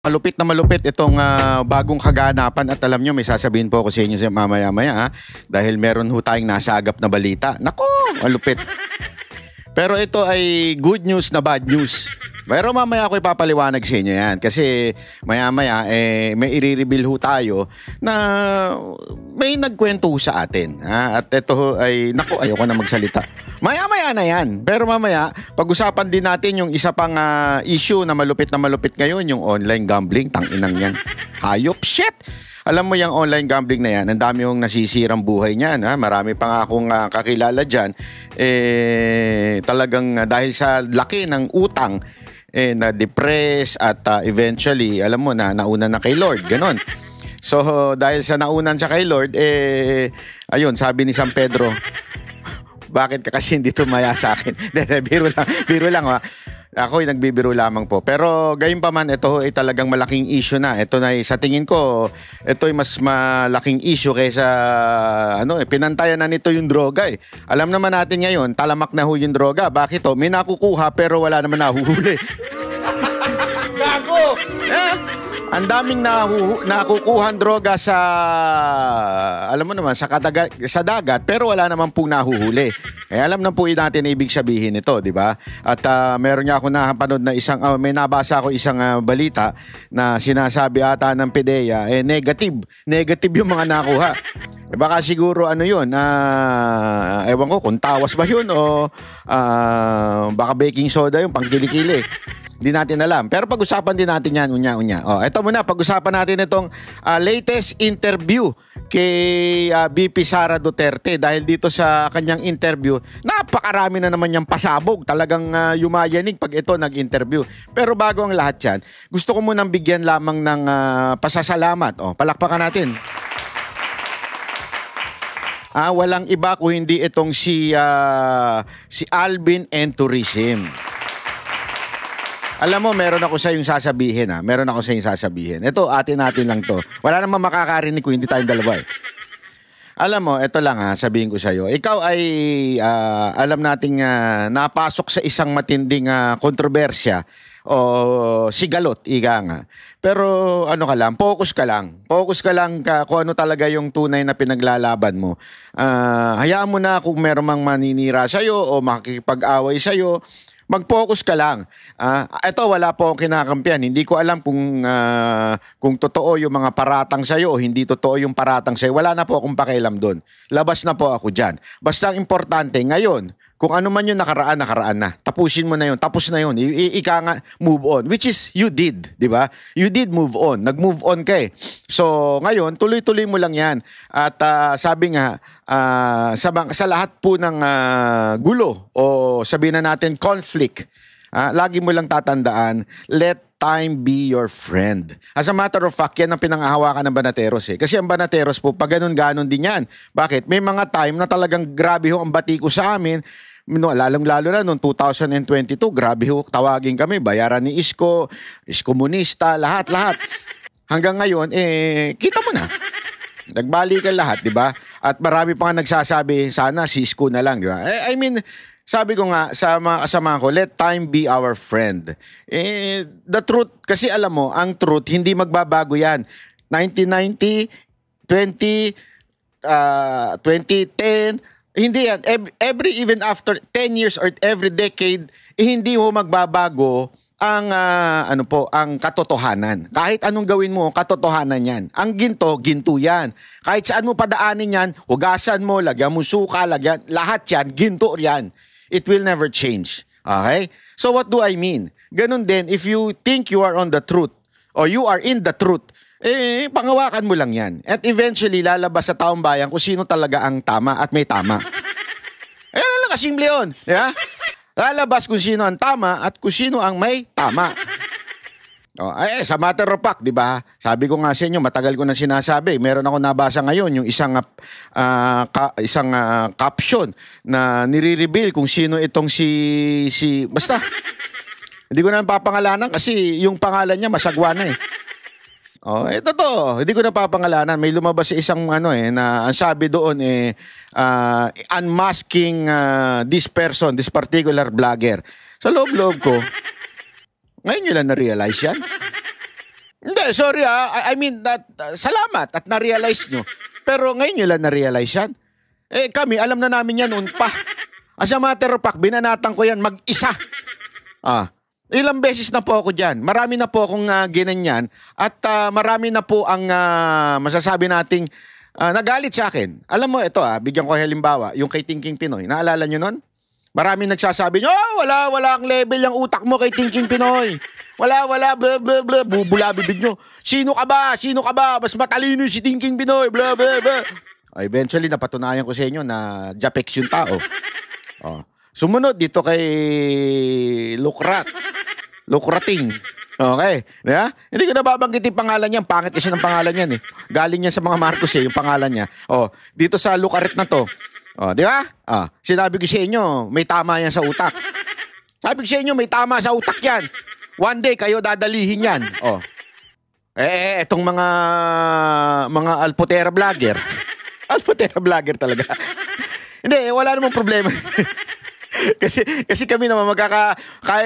Malupit itong bagong kaganapan at alam nyo, may sasabihin po ako sa inyo mamaya-maya dahil meron ho tayong nasagap na balita. Nako, malupit. Pero ito ay good news na bad news. Pero mamaya ako ipapaliwanag sa inyo yan kasi maya-maya may i-reveal ho tayo na may nagkwento ho sa atin. At ito ho ay, nako, ayoko na magsalita. Maya-maya na yan. Pero mamaya, pag-usapan din natin yung isa pang issue na malupit ngayon, yung online gambling. Tanginang yan. Hayop, shit! Alam mo yung online gambling na yan, ang dami yung nasisirang buhay niyan. Marami pa nga akong kakilala dyan. Talagang dahil sa laki ng utang, na-depress at eventually, alam mo na, nauna na kay Lord. Ganon. So, dahil sa naunan siya kay Lord, ayun, sabi ni San Pedro, bakit ka kasi hindi tumaya sa akin? Biro lang ha. Ako ay nagbibiro lamang po. Pero gayon pa man, ito ay talagang malaking issue na. Ito na sa tingin ko, ito ay mas malaking issue kaysa pinantayan na nito yung droga eh. Alam naman natin ngayon, talamak na ho yung droga. Bakit to? May nakukuha pero wala naman nahuhuli. Gago! Ang daming nakukuhan droga sa, alam mo naman, sa dagat, pero wala naman pong nahuhuli. Alam na po natin ibig sabihin nito, di ba? At meron niya ako napanood na may nabasa ako isang balita na sinasabi ata ng PDEA, negative yung mga nakuha. Baka siguro yun, ewan ko kung tawas ba yun o baka baking soda yung pangkilikili. Hindi natin alam. Pero pag-usapan din natin yan, unya-unya. Ito muna, pag-usapan natin itong latest interview kay VP Sara Duterte. Dahil dito sa kanyang interview, napakarami na naman niyang pasabog. Talagang yumayanig pag ito nag-interview. Pero bago ang lahat yan, gusto ko munang bigyan lamang ng pasasalamat. Palakpakan natin. Walang iba kung hindi itong si Alvin and Tourism. Alam mo, meron ako sa yung sasabihin Meron ako sa yung sasabihin. Ito, atin lang to. Wala namang makakarinig kung hindi tayong dalawa eh. Alam mo, ito lang sabihin ko sa'yo. Ikaw ay, alam nating napasok sa isang matinding kontrobersya o sigalot, ika nga. Pero ka lang, focus ka lang. Focus ka lang kung ano talaga yung tunay na pinaglalaban mo. Hayaan mo na kung meron mang maninira sa'yo o makikipag-away sa'yo. Mag-focus ka lang. Ito, wala po akong kinakampihan. Hindi ko alam kung totoo yung mga paratang sa'yo o hindi totoo yung paratang sa'yo. Wala na po akong pakialam doon. Labas na po ako dyan. Basta ang importante, ngayon, kung ano man yung nakaraan na. Tapusin mo na yun. Tapos na yun. Ika nga, move on. Which is, you did. Di ba? You did move on. Nag-move on ka eh. So, ngayon, tuloy-tuloy mo lang yan. At sabi nga, sa lahat po ng gulo o sabihin na natin conflict, lagi mo lang tatandaan, let time be your friend. As a matter of fact, yan ang pinanghahawakan ng Banateros eh. Kasi ang Banateros po, pag ganun-ganon din yan. Bakit? May mga time na talagang grabe ho ang batiko sa amin. Lalong-lalo na noong 2022, grabe ho, tawagin kami, bayaran ni Isko, Iskomunista, lahat-lahat. Hanggang ngayon, kita mo na. Nagbalikan lahat, di ba? At marami pa nga nagsasabi, sana si Isko na lang, di ba? I mean, sabi ko nga sa mga kasama ko, let time be our friend. The truth, kasi alam mo, ang truth, hindi magbabago yan. 1990, 2010, hindi yan. Even after 10 years or every decade, hindi mo magbabago ang ang katotohanan. Kahit anong gawin mo, katotohanan yan. Ang ginto yan. Kahit saan mo padaanin yan, hugasan mo, lagyan mo suka, lahat yan, ginto yan. It will never change. Okay? So what do I mean? Ganun din, if you think you are on the truth, or you are in the truth, pangawakan mo lang yan. At eventually, lalabas sa taong bayan kung sino talaga ang tama at may tama. Ayun lang, kasimple yun. Yeah? Lalabas kung sino ang tama at kung sino ang may tama. Sa matter of fact, di ba? Sabi ko nga sa inyo, matagal ko na sinasabi. Meron ako nabasa ngayon, yung isang caption na nire-reveal kung sino itong basta, hindi ko na papangalanan kasi yung pangalan niya masagwa na eh. Ito to. Hindi ko na papangalanan. May lumabas sa isang na ang sabi doon unmasking this person, this particular vlogger. Sa loob-loob ko, ngayon nyo lang na-realize yan. Hindi, sorry I mean, salamat at na-realize nyo. Pero ngayon nyo lang na-realize yan. Kami, alam na namin yan noon pa. As a matter of fact, binanatan ko yan mag-isa. Ilang beses na po ako dyan. Marami na po akong ginanyan. At marami na po ang masasabi nating nagalit sa akin. Alam mo, ito bigyan ko halimbawa, yung kay Thinking Pinoy. Naalala nyo nun? Marami nagsasabi nyo, wala ang level yung utak mo kay Thinking Pinoy. Wala, blah, blah, blah. Bubula bibig nyo. Sino ka ba? Mas matalino si Thinking Pinoy, blah, blah, blah. Eventually, napatunayan ko sa inyo na Japex yung tao. Sumunod dito kay Lucrating. Okay. Yeah? Hindi ko nababanggit yung pangalan niya. Pangit kasi ng pangalan niyan eh. Galing niya sa mga Marcos yung pangalan niya. Dito sa Lucaret na to. Di ba? Sinabi ko sa inyo, may tama yan sa utak. Sabi ko sa inyo, may tama sa utak yan. One day, kayo dadalihin yan. Etong mga alpotera vlogger. Alpotera vlogger talaga. Hindi, wala namang problema. kasi kami naman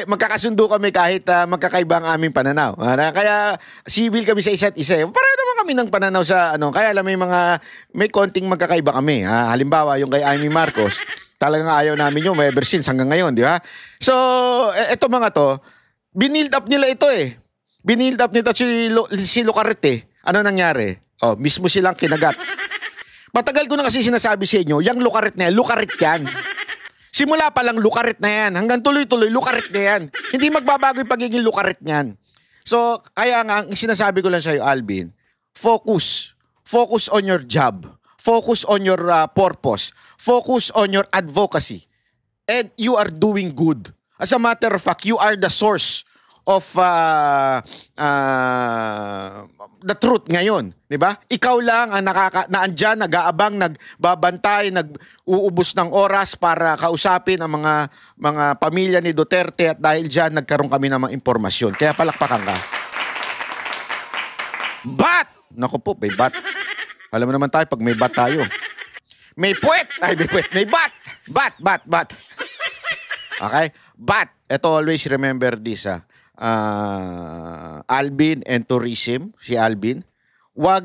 magkakasundo kami kahit magkakaiba ang aming pananaw. Kaya civil kami sa isa't isa. Pareho naman kami ng pananaw sa kaya alam may konting magkakaiba kami. Halimbawa yung kay Amy Marcos, talagang ayaw namin yun ever since hanggang ngayon, di ba? So, eto mga to, binild up nila ito eh. Binild up nito si Lucaret eh. Ano nangyari? Mismo silang kinagat. Matagal ko na kasi sinasabi sa inyo, yung Lucaret na yan, Lucaret yan. Simula pa lang Lucaret na yan. Hanggang tuloy-tuloy, Lucaret na yan. Hindi magbabago yung pagiging Lucaret niyan. So, kaya nga, ang sinasabi ko lang sa'yo, Alvin, focus. Focus on your job. Focus on your purpose. Focus on your advocacy. And you are doing good. As a matter of fact, you are the source of the truth ngayon, 'di ba? Ikaw lang ang naandyan, nag-aabang, nagbabantay, nag-uubos ng oras para kausapin ang mga pamilya ni Duterte at dahil diyan nagkaroon kami ng mga impormasyon. Kaya palakpakan ka. Bat! Naku po, may bat. Alam mo naman tayo pag may bat tayo. May puwet! May bat! Bat! Okay? But, eto always remember this Alvin and tourism, si Alvin, wag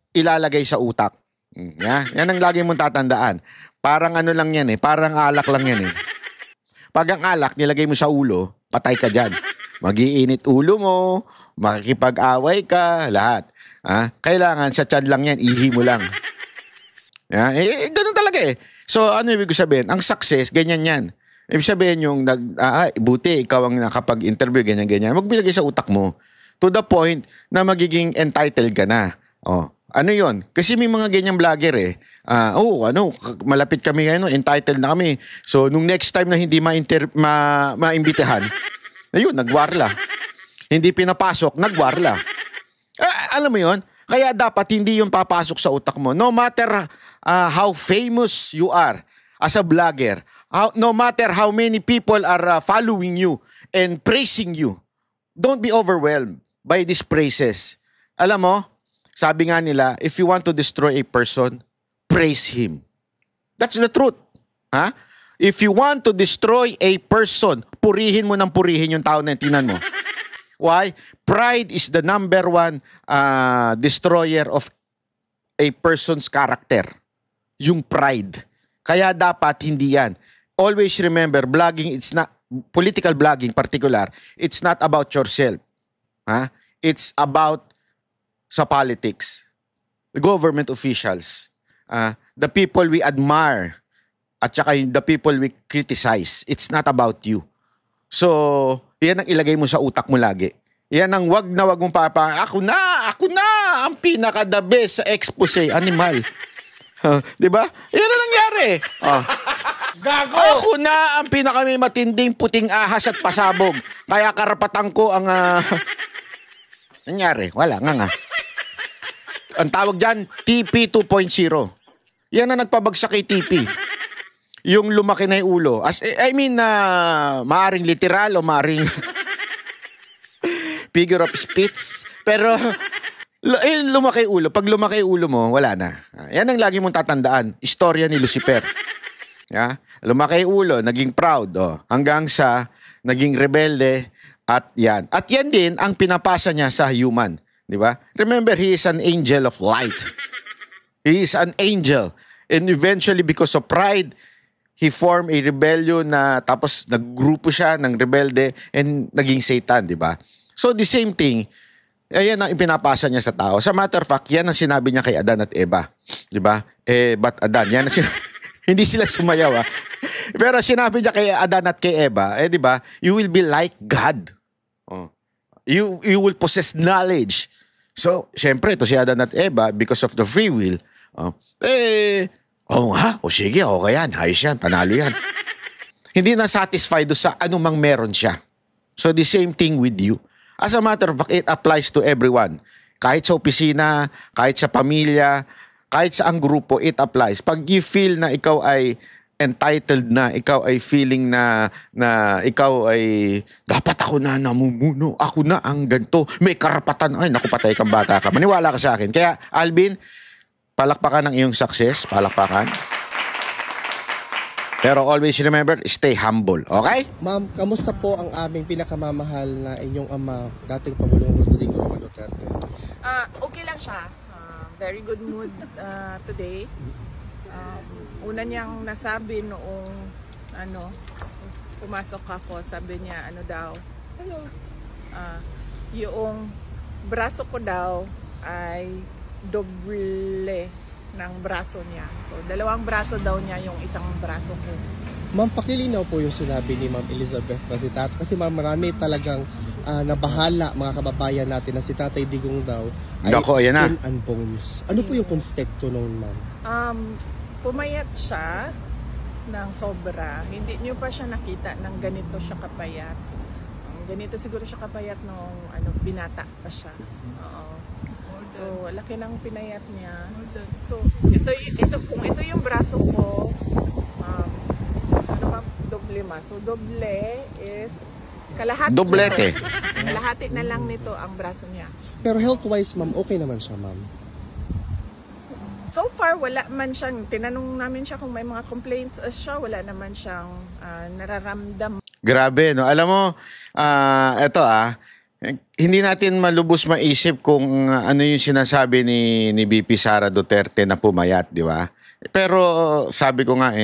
ilalagay sa utak. Yan ang lagi mong tatandaan. Parang ano lang yan eh, parang alak lang yan eh. Pag ang alak nilagay mo sa ulo, patay ka dyan. Mag-iinit ulo mo, makikipag-away ka, lahat. Kailangan sa tiyan lang yan, ihi mo lang. Ganun talaga eh. So ano ibig sabihin? Ang success, ganyan yan. Ibig sabihin yung buti ikaw ang nakapag-interview, ganyan-ganyan. Magbilagay sa utak mo. To the point na magiging entitled ka na. Ano yon? Kasi may mga ganyang vlogger eh. Malapit kami ngayon, entitled na kami. So, nung next time na hindi maimbitahan, ayun, nagwarla. Hindi pinapasok, nagwarla. Alam mo yon? Kaya dapat hindi yung papasok sa utak mo. No matter how famous you are as a vlogger, no matter how many people are following you and praising you, don't be overwhelmed by these praises. Alam mo, sabi nga nila, if you want to destroy a person, praise him. That's the truth. If you want to destroy a person, purihin mo ng purihin yung tao na tinan mo. Why? Pride is the number one destroyer of a person's character. Yung pride. Kaya dapat hindi yan. Always remember, blogging, it's not, political blogging particular, it's not about yourself. It's about sa politics. The government officials. The people we admire at saka the people we criticize. It's not about you. So, yan ang ilagay mo sa utak mo lagi. Yan ang wag mong ako na, ang pinaka-the best sa expose, animal. Diba? Yan ang nangyari. Gago! Ako na ang pinaka-may matinding puting ahas at pasabog. Kaya karapatan ko ang... nangyari. Wala nga. Ang tawag dyan, TP 2.0. Yan ang nagpabagsak kay TP. Yung lumaki na yung ulo. Maaring literal o maaring figure of speech. Pero... lumaki ulo. Pag lumaki ulo mo, wala na. Yan ang lagi mong tatandaan. Istorya ni Lucifer. Lumaki ulo, naging proud. Hanggang sa naging rebelde. At yan din ang pinapasa niya sa human. Di ba? Remember, he is an angel of light. He is an angel. And eventually, because of pride, he formed a rebellion na tapos naggrupo siya ng rebelde and naging Satan, di ba? So the same thing, ayan ang ipinapasa niya sa tao. Sa matter of fact, yan ang sinabi niya kay Adan at Eva. Di ba? But Adan, yan ang hindi sila sumayaw, ha? Pero sinabi niya kay Adan at kay Eva, di ba? You will be like God. Oh. You will possess knowledge. So, syempre, ito si Adan at Eva, because of the free will, sige, okay yan, ayos yan, panalo yan. Hindi na satisfied sa anumang meron siya. So, the same thing with you. As a matter of fact, it applies to everyone. Kahit sa opisina, kahit sa pamilya, kahit sa ang grupo, it applies. Pag you feel na ikaw ay entitled na, ikaw ay feeling na ikaw ay dapat ako na namumuno, ako na ang ganito, may karapatan, ay naku, patay kang bata ka. Maniwala ka sa akin. Kaya, Alvin, palakpakan ng iyong success, palakpakan. Pero always remember, stay humble, okay? Ma'am, kamusta po ang aming pinakamamahal na inyong ama, dating Pangulong Rodrigo Roa Duterte? Okay lang siya. Very good mood today. Una niyang nasabi noong pumasok ako, sabi niya hello. Yung braso ko daw ay doble ng braso niya. So, dalawang braso daw niya yung isang braso ko. Ma'am, pakilinaw po yung sinabi ni Ma'am Elizabeth na si Tatay. Kasi ma'am, marami talagang nabahala mga kababayan natin na si Tatay Digong daw ay ayan na. skin and bones. Ano po yung konsepto noon, ma'am? Pumayat siya ng sobra. Hindi niyo pa siya nakita ng ganito siya kapayat. Ganito siguro siya kapayat nung binata pa siya. Oo. So, laki ng pinayat niya. So, ito kung ito yung braso ko, doble ma. So, doble is kalahati. Doblete. Kalahati na lang nito ang braso niya. Pero health-wise, ma'am, okay naman siya, ma'am? So far, wala man siyang, tinanong namin siya kung may mga complaints siya, wala naman siyang nararamdam. Grabe, no? Alam mo, hindi natin malubos maisip kung ano yung sinasabi ni VP Sara Duterte na pumayat, di ba? Pero sabi ko nga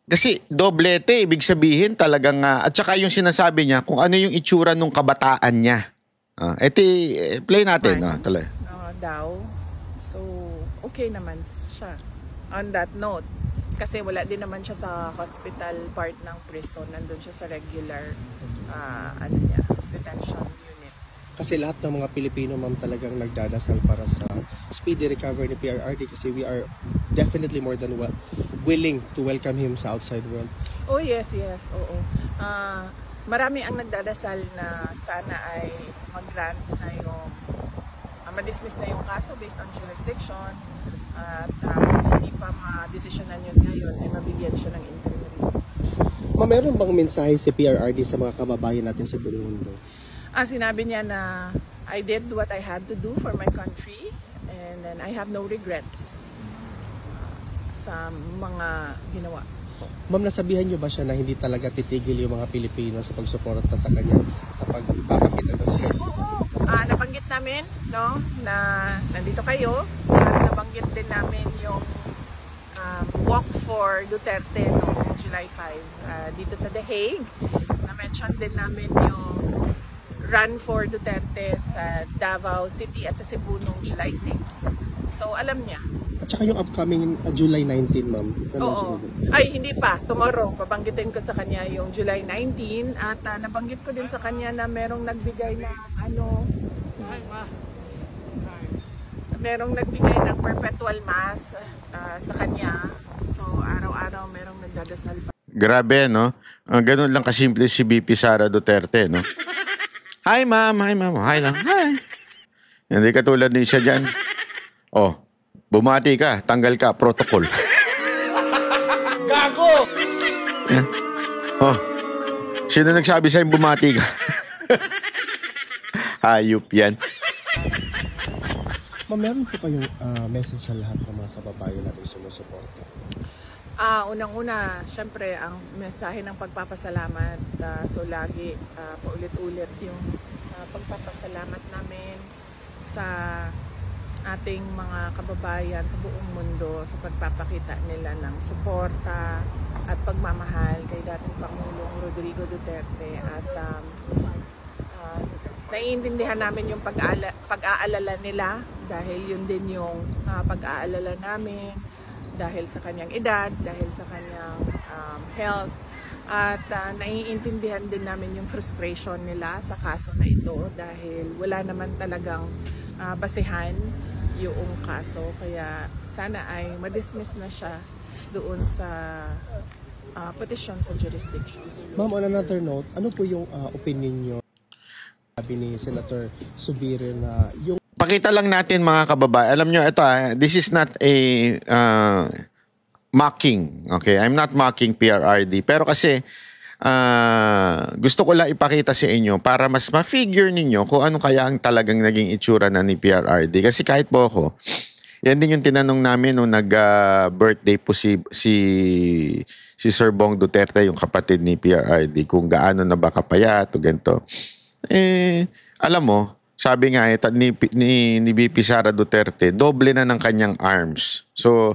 kasi doblete, ibig sabihin talagang, at saka yung sinasabi niya kung ano yung itsura nung kabataan niya. Play natin. Daw. So, okay naman siya. On that note, kasi wala din naman siya sa hospital part ng prison. Nandun siya sa regular detention unit. Kasi lahat ng mga Pilipino, ma'am, talagang nagdadasal para sa speedy recovery ni PRRD kasi we are definitely more than willing to welcome him sa outside world. Oh yes, oo. Marami ang nagdadasal na sana ay mag-grant na yung ma-dismiss na yung kaso based on jurisdiction at hindi pa ma-desisyonan yun ngayon ay mabigyan siya ng interim release. Ma'am, meron bang mensahe si PRRD sa mga kababayan natin sa buong mundo? Sinabi niya na I did what I had to do for my country and then I have no regrets sa mga ginawa. Ma'am, nasabihan niyo ba siya na hindi talaga titigil yung mga Pilipino sa pagsuporta sa kanya sa pagpapakita ng siya? Oo. Nabanggit namin na nandito kayo. Nabanggit din namin yung walk for Duterte noong July 5 dito sa The Hague. Na-mention din namin yung run for Duterte sa Davao City at sa Cebu noong July 6. So alam niya. At saka yung upcoming July 19, ma'am. Oo. Ay, hindi pa. Tomorrow, babanggitin ko sa kanya yung July 19 at nabanggit ko din sa kanya na merong nagbigay na merong nagbigay ng perpetual mass sa kanya. So, araw-araw merong nagdadasal pa. Grabe, no? Ganun lang kasimple si VP Sara Duterte, no? Hi, ma'am. Hi, ma'am. Hi lang. Hi. Hindi katulad ni siya dyan. Oh, bumati ka, tanggal ka, protocol. Gago! Yeah. Oh, sino nagsabi sa'yo bumati ka? Hayop yan. Ma'am, meron po kayong message sa lahat ng mga kababayan natin sumusuporta? Unang-una, syempre, ang mensahe ng pagpapasalamat. So, lagi paulit-ulit yung pagpapasalamat namin sa ating mga kababayan sa buong mundo sa pagpapakita nila ng suporta at pagmamahal kay dating Pangulong Rodrigo Duterte at naiintindihan namin yung pag-aalala nila dahil yun din yung pag-aalala namin dahil sa kanyang edad, dahil sa kanyang health at naiintindihan din namin yung frustration nila sa kaso na ito dahil wala naman talagang basehan yung kaso, kaya sana ay ma-dismiss na siya doon sa petition sa jurisdiction. Ma'am, on another note, ano po yung opinion nyo sabi ni Senator Zubiri na yung Pakita lang natin mga kababayan. Alam nyo, ito this is not a mocking. Okay? I'm not mocking PRRD. Pero kasi gusto ko lang ipakita sa inyo para mas ma-figure ninyo kung ano kaya ang talagang naging itsura na ni PRRD. Kasi kahit po ako, yan din yung tinanong namin nung nag-birthday po si Sir Bong Duterte, yung kapatid ni PRRD, kung gaano na ba kapayat o ganito. Alam mo, sabi nga ni VP Sara Duterte, doble na ng kanyang arms. So,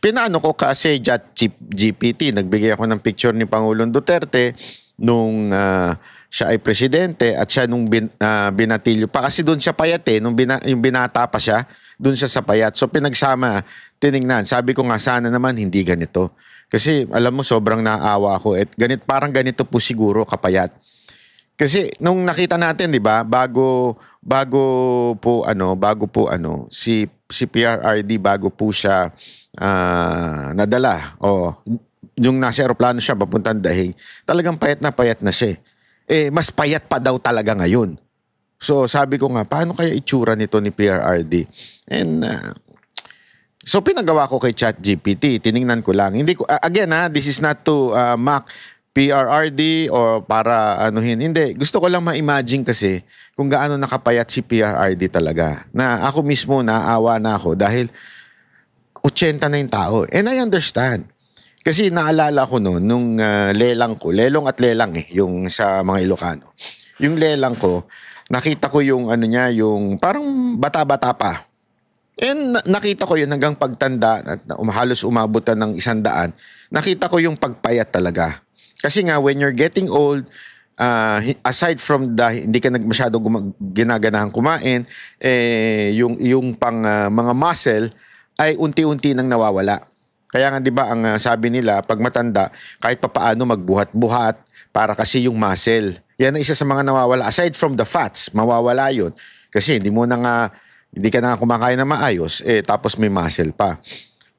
pinaano ko kasi ChatGPT, nagbigay ako ng picture ni Pangulong Duterte nung siya ay presidente at siya nung binatilyo pa. Kasi doon siya payat nung yung binata pa siya, doon siya sa payat. So pinagsama, tiningnan. Sabi ko nga sana naman hindi ganito. Kasi alam mo sobrang naaawa ako. Parang ganito po siguro kapayat. Kasi nung nakita natin, 'di ba, bago po si PRRD bago po siya nadala yung nasa eroplano siya papuntang Dahig, talagang payat na siya. Mas payat pa daw talaga ngayon. So sabi ko nga, paano kaya itsura nito ni PRRD? And so pinagawa ko kay ChatGPT, tiningnan ko lang. Hindi ko again this is not to mock PRRD or para anuhin. Hindi, gusto ko lang ma-imagine kasi kung gaano nakapayat si PRRD talaga. Na ako mismo naawa na ako dahil 80 na yung tao. And I understand. Kasi naalala ko noon, nung lelang ko, lelong at lelang yung sa mga Ilocano. Yung lelang ko, nakita ko yung yung parang bata-bata pa. And nakita ko yun hanggang pagtanda at halos umabot na ng 100. Nakita ko yung pagpayat talaga. Kasi nga, when you're getting old, aside from hindi ka masyado ginaganahan kumain, yung pang mga muscle ay unti-unti nang nawawala. Kaya nga 'di ba ang sabi nila pag matanda kahit papaano magbuhat-buhat para kasi yung muscle. Yan ang isa sa mga nawawala aside from the fats, mawawala 'yon. Kasi hindi ka na kumakain na maayos tapos may muscle pa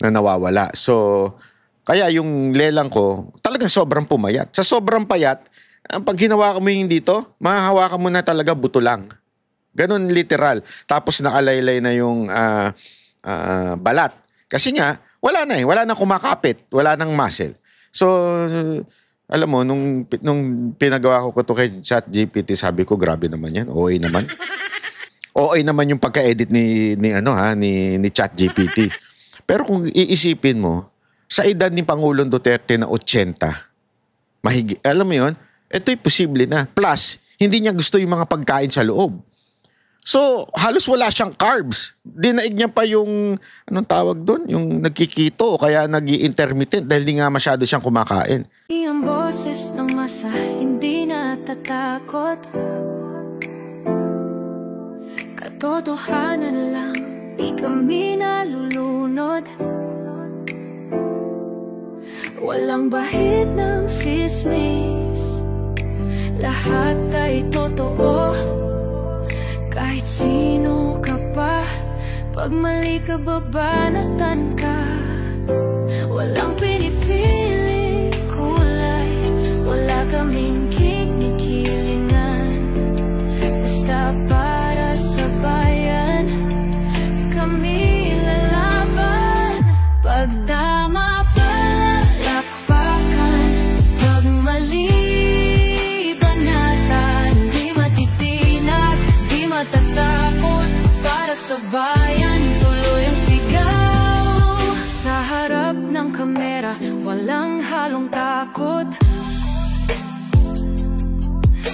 na nawawala. So kaya yung lelang ko talagang sobrang pumayat. Sa sobrang payat, pag hinawakan mo yung dito, mahahawakan mo na talaga buto lang. Ganun literal. Tapos nakalaylay na yung balat. Kasi nga, wala na kumakapit, wala nang muscle. So, alam mo, nung pinagawa ko to kay ChatGPT, sabi ko, grabe naman yan, OA naman. OA naman yung pagka-edit ni ChatGPT. Pero kung iisipin mo, sa edad ni Pangulong Duterte na 80, alam mo yun, ito'y posible na. Plus, hindi niya gusto yung mga pagkain sa loob. So, halos wala siyang carbs. Dinaig niya pa yung, anong tawag doon? Yung nagkikito o kaya nag-i-intermittent dahil di nga masyado siyang kumakain. Ang boses ng masa, hindi natatakot. Katotohanan lang, di kami nalulunod. Walang bahid ng sismis, lahat ay totoo. Kahit sino ka pa, pag mali ka babanatan ka. Walang pinipili kulay, wala kaming kinikilingan. Basta para sa bayan, kami lalaban. Pag tama palapakan, pag mali banatan. Di matitinag, di matatakot, para sa bayan tuloy ang sigaw. Sa harap ng kamera, walang halong takot.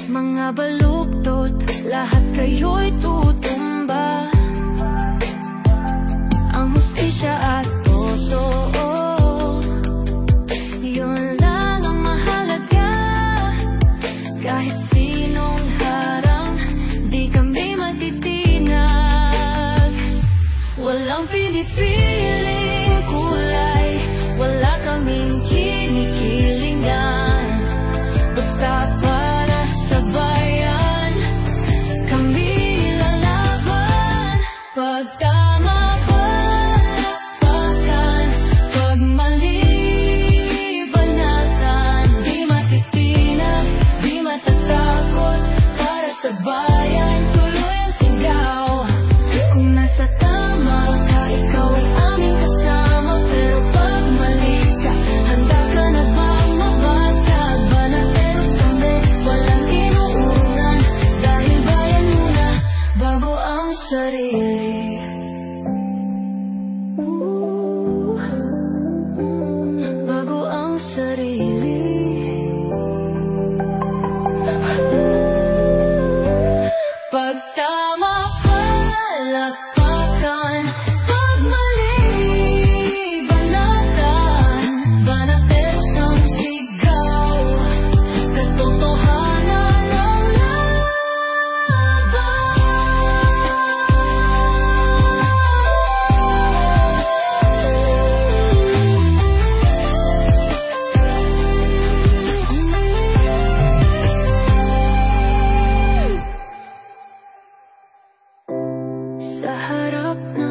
mga baluktot, lahat kayo'y tutumba. Ang hustisya at totoo, yun lang ang mahalaga. Kahit sinong harang, di kami matitinag. Walang pinipiling kulay, wala kaming kinikilingan. Basta para sa bayan, kami lalaban. Pag tama palakpakan, pag mali banatan. Di matitinag, di matatakot, para sa bayan tuloy ang sigaw. Kung nasa tama ka, ikaw ay aming kasama. Pero pag mali ka, handa ka na bang mabasag? Banateros kami, walang inuunan, dahil bayan muna bago ang sarili. Bago ang sarili. Pag tama palakpakan, pag mali banatan. Banateros ang sigaw, katotohanan ang laban. Sa harap ng